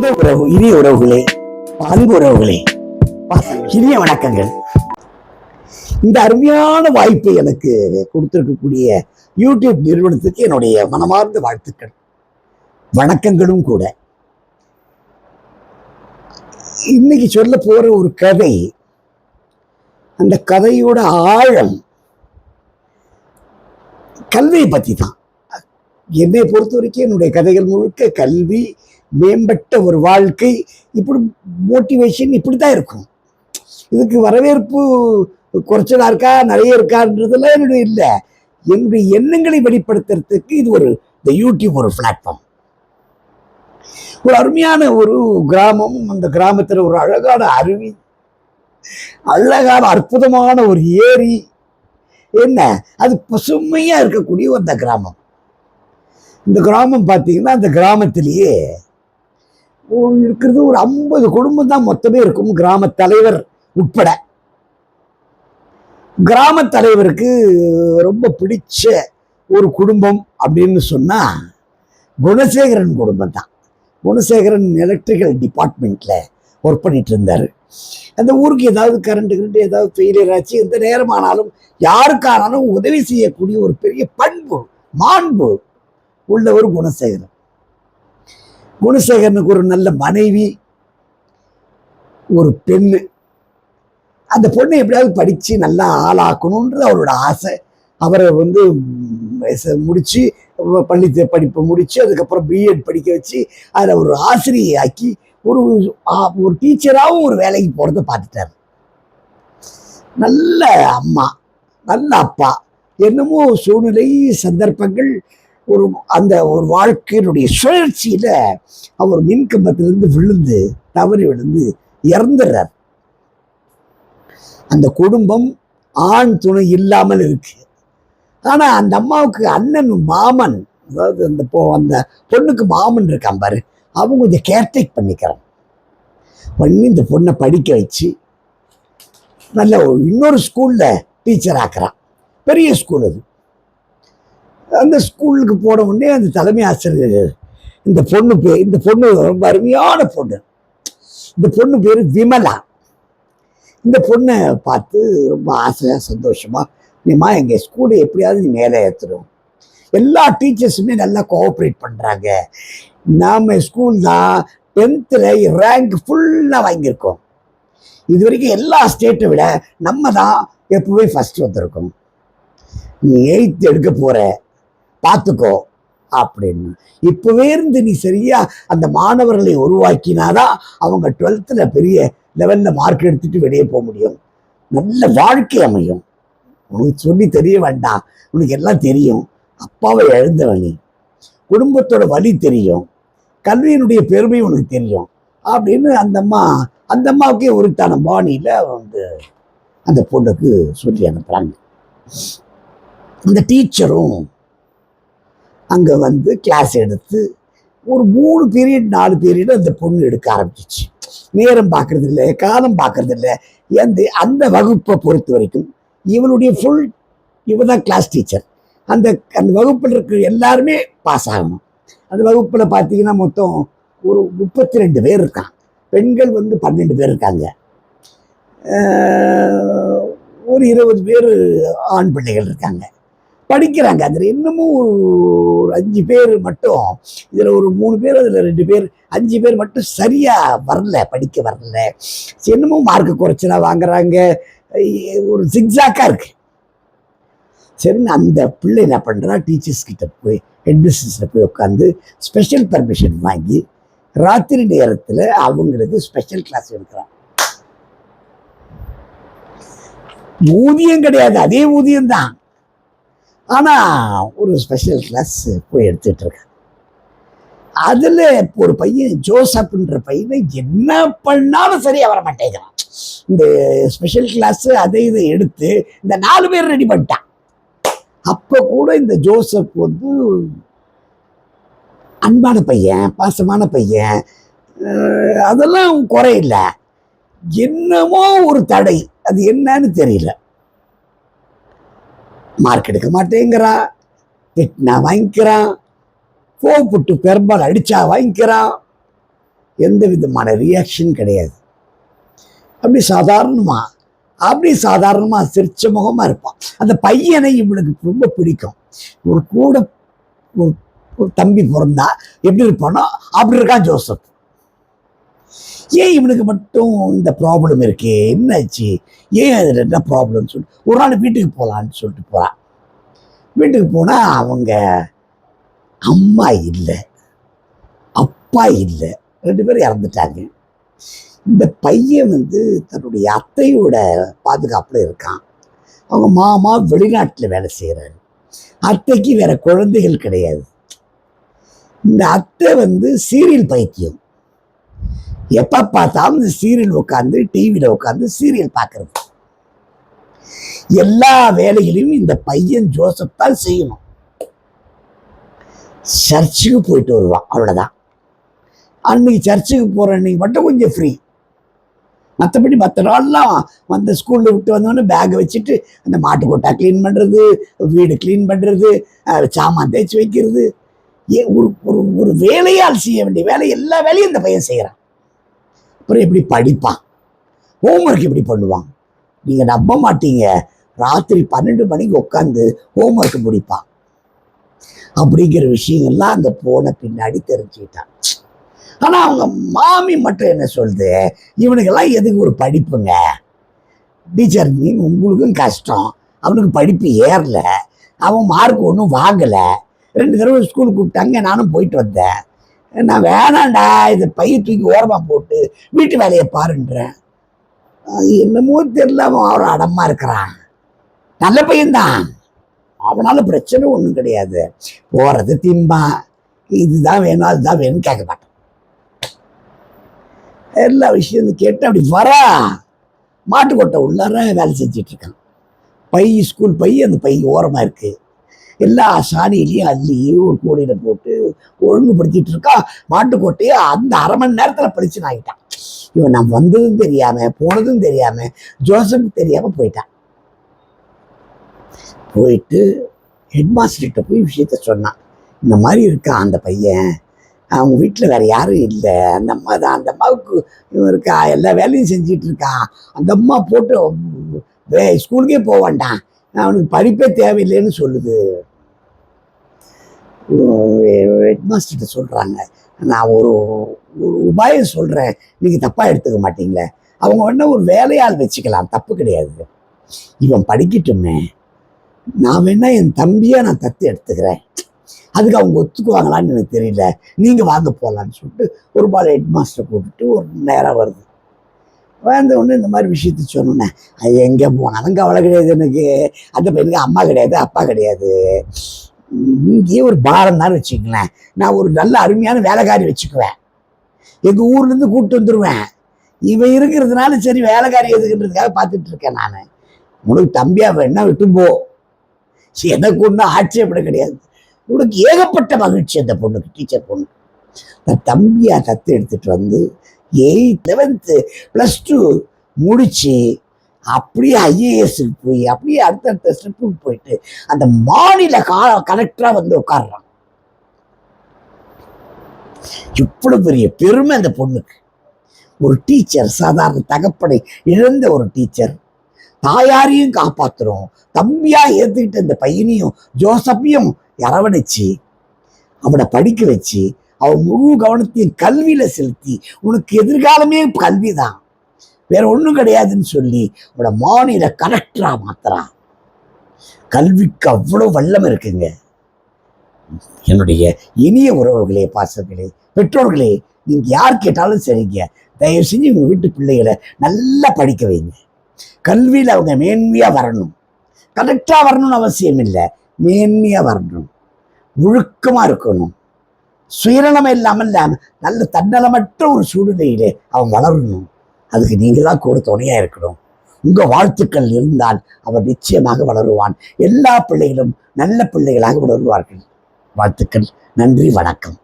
இனிய உறவுகளே, அன்பு உறவுகளே, இனிய வணக்கங்கள். இந்த அருமையான வாய்ப்பை எனக்கு கொடுத்திருக்கக்கூடிய யூடியூப் நிறுவனத்துக்கு என்னுடைய மனமார்ந்த வாழ்த்துக்கள், வணக்கங்களும் கூட. இன்னைக்கு சொல்ல போற ஒரு கதை, அந்த கதையோட ஆழம் கல்வியை பத்தி தான். என்னை பொறுத்த வரைக்கும் என்னுடைய கதைகள் முழுக்க கல்வி, மேம்பட்ட ஒரு வாழ்க்கை, இப்படி மோட்டிவேஷன் இப்படித்தான் இருக்கும். இதுக்கு வரவேற்பு குறைச்சலா இருக்கா நிறைய இருக்கான்றதுல என்னுடைய இல்லை. என்னுடைய எண்ணங்களை வெளிப்படுத்துறதுக்கு இது இந்த யூடியூப் ஒரு பிளாட்ஃபார்ம். ஒரு அருமையான ஒரு கிராமம், அந்த கிராமத்துல ஒரு அழகான அருவி, அழகான அற்புதமான ஒரு ஏரி, என்ன அது பசுமையா இருக்கக்கூடிய அந்த கிராமம். இந்த கிராமம் பார்த்தீங்கன்னா, அந்த கிராமத்திலேயே இருக்கிறது ஒரு 50 குடும்பம் தான் மொத்தமே இருக்கும், கிராம தலைவர் உட்பட. கிராம தலைவருக்கு ரொம்ப பிடிச்ச ஒரு குடும்பம் அப்படின்னு சொன்னா குணசேகரன் குடும்பம் தான். குணசேகரன் எலக்ட்ரிக்கல் டிபார்ட்மெண்ட்ல ஒர்க் பண்ணிட்டு இருந்தாரு. அந்த ஊருக்கு ஏதாவது கரண்ட் ஏதாவது ஃபெயிலியர் ஆச்சு, எந்த நேரமானாலும் யாருக்கானாலும் உதவி செய்யக்கூடிய ஒரு பெரிய பண்பு, மாண்பு உள்ள ஒரு குணசேகரன். குணசேகரனுக்கு ஒரு நல்ல மனைவி, ஒரு பெண்ணு. அந்த பொண்ணை எப்படியாவது படிச்சு நல்லா ஆளாக்கணும்ன்றது அவரோட ஆசை. அவரை முடிச்சு பள்ளி படிப்பை முடிச்சு அதுக்கப்புறம் பிஎட் படிக்க வச்சு அதில் ஒரு ஆசிரியை ஆக்கி ஒரு டீச்சராகவும் ஒரு வேலைக்கு போறதை பார்த்துட்டாரு. நல்ல அம்மா, நல்ல அப்பா, என்னமோ சூழ்நிலை சந்தர்ப்பங்கள் அந்த ஒரு வாழ்க்கையினுடைய சுழற்சியில அவர் மின்கம்பத்திலிருந்து தவறி விழுந்து இறந்துடுறார். அந்த குடும்பம் ஆண் துணை இல்லாமல் இருக்கு. ஆனா அந்த அம்மாவுக்கு அண்ணன், மாமன், அதாவது அந்த பொண்ணுக்கு மாமன் இருக்கான் பாரு, அவங்க கொஞ்சம் கேர்டேக் பண்ணி இந்த பொண்ணை படிக்க வச்சு நல்ல இன்னொரு ஸ்கூல்ல டீச்சர் ஆக்குறான். பெரிய ஸ்கூல் அது. அந்த ஸ்கூலுக்கு போன உடனே அந்த தலைமை ஆசிரியர், இந்த பொண்ணு ரொம்ப அருமையான பொண்ணு, இந்த பொண்ணு பேரு விமலா. இந்த பொண்ணை பார்த்து ரொம்ப ஆசையா சந்தோஷமா, நீமா எங்க ஸ்கூலை எப்படியாவது நீ மேலே ஏற்றணும். எல்லா டீச்சர்ஸுமே நல்லா கோஆப்ரேட் பண்றாங்க. நாம ஸ்கூல் தான் 10th ரேங்க் ஃபுல்லா வாங்கியிருக்கோம். இது வரைக்கும் எல்லா ஸ்டேட்டை விட நம்ம தான் எப்பவுமே ஃபர்ஸ்ட் வந்திருக்கோம். நீ 8th எடுக்க போற, பார்த்துக்கோ அப்படின்னு. இப்பவே இருந்து நீ சரியா அந்த மாணவர்களை உருவாக்கினாதான் அவங்க 12th பெரிய லெவல்ல மார்க் எடுத்துட்டு வெளியே போக முடியும், நல்ல வாழ்க்கை அமையும். உனக்கு சொல்லி தெரிய வேண்டாம், உனக்கு எல்லாம் தெரியும். அப்பாவை இழந்தவன் நீ, குடும்பத்தோட வலி தெரியும், கல்வியினுடைய பெருமை உனக்கு தெரியும் அப்படின்னு அந்த அம்மாவுக்கே உரித்தான பாணியில அந்த பொண்ணுக்கு சொல்லி அனுப்புறாங்க. அந்த டீச்சரும் அங்க கிளாஸ் எடுத்து ஒரு 3 பீரியட் 4 பீரியட் அந்த பொண்ணு எடுக்க ஆரம்பிச்சிச்சு. நேரம் பார்க்கறது இல்லை, காலம் பார்க்கறது இல்லை. அந்த வகுப்பை பொறுத்த வரைக்கும் இவதான் கிளாஸ் டீச்சர். அந்த வகுப்பில் இருக்கிற எல்லாருமே பாஸ் ஆகணும். அந்த வகுப்புல பார்த்தீங்கன்னா மொத்தம் ஒரு 32 பேர் இருக்காங்க. பெண்கள் 12 பேர் இருக்காங்க. ஒரு 20 பேர் ஆண் பிள்ளைகள் இருக்காங்க, படிக்கிறாங்க. அதில் இன்னமும் ஒரு 5 பேர் மட்டும், இதில் ஒரு 3 பேர், அதில் 2 பேர், 5 பேர் மட்டும் சரியா வரல, படிக்க வரல. இன்னமும் மார்க் குறைச்சலா வாங்குறாங்க, ஒரு ஜிக்ஸாக்கா இருக்கு. சரின்னு அந்த பிள்ளை என்ன பண்றா, டீச்சர்ஸ் கிட்ட போய், ஹெட் மிஸ்டர்ஸ்ல போய் உட்காந்து ஸ்பெஷல் பர்மிஷன் வாங்கி ராத்திரி நேரத்தில் அவங்களுக்கு ஸ்பெஷல் கிளாஸ் எடுக்கிறான். ஊதியம் கிடையாது, அதே ஊதியம் தான். ஆனா ஒரு ஸ்பெஷல் கிளாஸ் போய் எடுத்துட்டு இருக்க. அதுல ஒரு பையன், ஜோசப்ன்ற பையனை என்ன பண்ணாலும் சரியா வர மாட்டேங்கிறான். இந்த ஸ்பெஷல் கிளாஸ் அதை இதை எடுத்து இந்த 4 பேர் ரெடி பண்ணிட்டான். அப்ப கூட இந்த ஜோசப் அன்பான பையன், பாசமான பையன், அதெல்லாம் குறையில்லை. என்னமோ ஒரு தடை, அது என்னன்னு தெரியல. மார்க் எடுக்க மாட்டேங்கிறான், திட்டினா வாங்கிக்கிறான், கோவப்பட்டு பெரும்பால் அடிச்சா வாங்கிக்கிறான். எந்த விதமான ரியாக்ஷன் கிடையாது. அப்படி சாதாரணமா சிரிச்ச முகமா இருப்பான். அந்த பையனை இவனுக்கு ரொம்ப பிடிக்கும். ஒரு கூட ஒரு தம்பி பிறந்தா எப்படி இருப்பானோ அப்படி இருக்கான் ஜோசப். ஏன் இவனுக்கு மட்டும் இந்த ப்ராப்ளம் இருக்கு, என்னாச்சு, ஏன் அதில் என்ன ப்ராப்ளம்னு சொல்லிட்டு ஒரு நாள் வீட்டுக்கு போகலான்னு சொல்லிட்டு போகிறான். வீட்டுக்கு போனால் அவங்க அம்மா இல்லை, அப்பா இல்லை, 2 பேரும் இறந்துட்டாங்க. இந்த பையன் தன்னுடைய அத்தையோட பாதுகாப்பில் இருக்கான். அவங்க மாமா வெளிநாட்டில் வேலை செய்கிறாரு. அத்தைக்கு வேற குழந்தைகள் கிடையாது. இந்த அத்தை சீரியல் பைத்தியம். எப்ப பார்த்தாலும் இந்த சீரியல் உட்காந்து டிவியில உட்காந்து சீரியல் பார்க்கறது. எல்லா வேலைகளையும் இந்த பையன் ஜோசப் தான் செய்யணும். சர்ச்சுக்கு போயிட்டு வருவான், அவ்வளவுதான். அன்னைக்கு சர்ச்சுக்கு போற அன்னைக்கு மட்டும் கொஞ்சம் ஃப்ரீ. மற்றபடி மற்ற நாள்லாம் ஸ்கூல்ல விட்டு வந்தோடனே பேக்கை வச்சுட்டு அந்த மாட்டு கொட்டா கிளீன் பண்றது, வீடு கிளீன் பண்றது, சாமான் தேய்ச்சி வைக்கிறது, ஒரு ஒரு வேலையால் செய்ய வேண்டிய வேலை எல்லா வேலையும் இந்த பையன் செய்யறான். அப்புறம் எப்படி படிப்பான், ஹோம்ஒர்க் எப்படி பண்ணுவான், நீங்க நம்ப மாட்டீங்க. ராத்திரி 12 மணிக்கு உட்காந்து ஹோம்ஒர்க் முடிப்பான். அப்படிங்கிற விஷயங்கள்லாம் அங்க போன பின்னாடி தெரிஞ்சுக்கிட்டான். ஆனா அவங்க மாமி மட்டும் என்ன சொல்லுது, இவனுக்கெல்லாம் எதுக்கு ஒரு படிப்புங்க, டீச்சர் நீங்க உங்களுக்கும் கஷ்டம், அவனுக்கு படிப்பு ஏறல, அவன் மார்க் ஒன்றும் வாங்கல, 2 தடவை ஸ்கூலுக்கு கூப்பிட்டாங்க, நானும் போயிட்டு வந்தேன், நான் வேணாண்டா இதை பைய தூக்கி ஓரமா போட்டு வீட்டு வேலையை பாருன்றேன். என்னமோ தெரியல, அவன் அவன் அடமா இருக்கிறான். நல்ல பையன்தான், அவனால பிரச்சனை ஒன்றும் கிடையாது, போறது திம்பான், இதுதான் வேணும் அதுதான் வேணும்னு கேட்க மாட்டான். எல்லா விஷயம் கேட்டு அப்படி வரா மாட்டுக்கொட்டை உள்ளார வேலை செஞ்சிட்டு இருக்கான். ஸ்கூல் பை அந்த பை ஓரமா இருக்கு. எல்லா சாணியிலையும் அள்ளி ஒரு கூடையில போட்டு ஒழுங்குபடுத்திட்டு இருக்கான். மாட்டுக்கோட்டையை அந்த 1/2 மணி நேரத்துல படிச்சுன்னு ஆகிட்டான். இவன் நான் வந்ததும் தெரியாம போனதும் தெரியாம ஜோசப் தெரியாம போயிட்டான். போயிட்டு ஹெட்மாஸ்டர்கிட்ட போய் விஷயத்த சொன்னான். இந்த மாதிரி இருக்கான் அந்த பையன், அவங்க வீட்டில் வேற யாரும் இல்லை, அந்த அம்மா தான், அந்த அம்மாவுக்கு இவன் இருக்கா, எல்லா வேலையும் செஞ்சிட்டு இருக்கான், அந்த அம்மா போட்டு ஸ்கூலுக்கே போக வேண்டாம், அவனுக்கு படிப்பே தேவையில்லைன்னு சொல்லுது. ஹெட்மாஸ்டர்கிட்ட சொல்றாங்க, நான் ஒரு உபாயம் சொல்றேன், நீங்க தப்பா எடுத்துக்க மாட்டீங்களே, அவங்க ஒரு வேலையால் வச்சுக்கலாம், தப்பு கிடையாது, இவன் படிக்கட்டுமே, நான் வேணா என் தம்பியா நான் தத்து எடுத்துக்கிறேன், அதுக்கு அவங்க ஒத்துக்குவாங்களான்னு எனக்கு தெரியல, நீங்க வாங்க போகலான்னு சொல்லிட்டு ஒரு பால் ஹெட்மாஸ்டர் கூப்பிட்டு ஒரு நேரம் வருது. வந்த உடனே இந்த மாதிரி விஷயத்த சொன்னேன். அது எங்கே போனாலும் கவலை கிடையாது எனக்கு, அந்த பையனுக்கு அம்மா கிடையாது அப்பா கிடையாது, இங்கேயே ஒரு பாரம் தான் வச்சுக்கங்களேன், நான் ஒரு நல்ல அருமையான வேலைக்காரி வச்சுக்குவேன், எங்க ஊர்ல இருந்து கூப்பிட்டு வந்துடுவேன், இவன் இருக்கிறதுனால சரி வேலைக்காரி எதுக்குன்றதுக்காக பார்த்துட்டு இருக்கேன் நான், உனக்கு தம்பியா வேணா விட்டு போ, எனக்கு ஒன்றும் ஆட்சேபனை கிடையாது, உனக்கு ஏகப்பட்ட மகிழ்ச்சி அந்த பொண்ணுக்கு, டீச்சர் பொண்ணு, நான் தம்பியா தத்து எடுத்துட்டு வந்து 8th 11th +2 முடிச்சு அப்படியே ஐஏஎஸ்க்கு போய் அப்படியே அடுத்தடுத்த ஸ்டெப்புக்கு போயிட்டு அந்த மாநில கலெக்டரா உட்கார்றான். இவ்வளவு பெரிய பெருமை அந்த பொண்ணுக்கு. ஒரு டீச்சர், சாதாரண தகப்பனை இழந்த ஒரு டீச்சர், தாயாரையும் காப்பாத்துறோம், தம்பியா ஏத்துக்கிட்ட இந்த பையனையும் ஜோசப்பையும் அரவணைச்சு அவனை படிக்க வச்சு அவன் முழு கவனத்தையும் கல்வியில செலுத்தி, உனக்கு எதிர்காலமே கல்விதான் வேற ஒண்ணும் கிடையாதுன்னு சொல்லி அவனை மாநில கலெக்டரா மாத்துறான். கல்விக்கு அவ்வளவு வல்லம் இருக்குங்க. என்னுடைய இனிய உறவுகளே, பாசங்களே, பெற்றோர்களே, நீங்க யார் கேட்டாலும் சரிங்க, தயவு செஞ்சு உங்க வீட்டு பிள்ளைகளை நல்லா படிக்க வைங்க. கல்வியில அவங்க மேன்மையா வரணும், கலெக்டரா வரணும்னு அவசியம் இல்லை, மேன்மையா வரணும், ஒழுக்கமா இருக்கணும், சுயநலம் இல்லாமல் நல்ல தன்னலமற்ற ஒரு சூழ்நிலையிலே அவன் வளரணும். அதுக்கு நீங்க தான் கூட துணையா இருக்கணும். உங்க வாழ்த்துக்கள் இருந்தால் அவன் நிச்சயமாக வளருவான். எல்லா பிள்ளைகளும் நல்ல பிள்ளைகளாக வளருவார்கள். வாழ்த்துக்கள். நன்றி, வணக்கம்.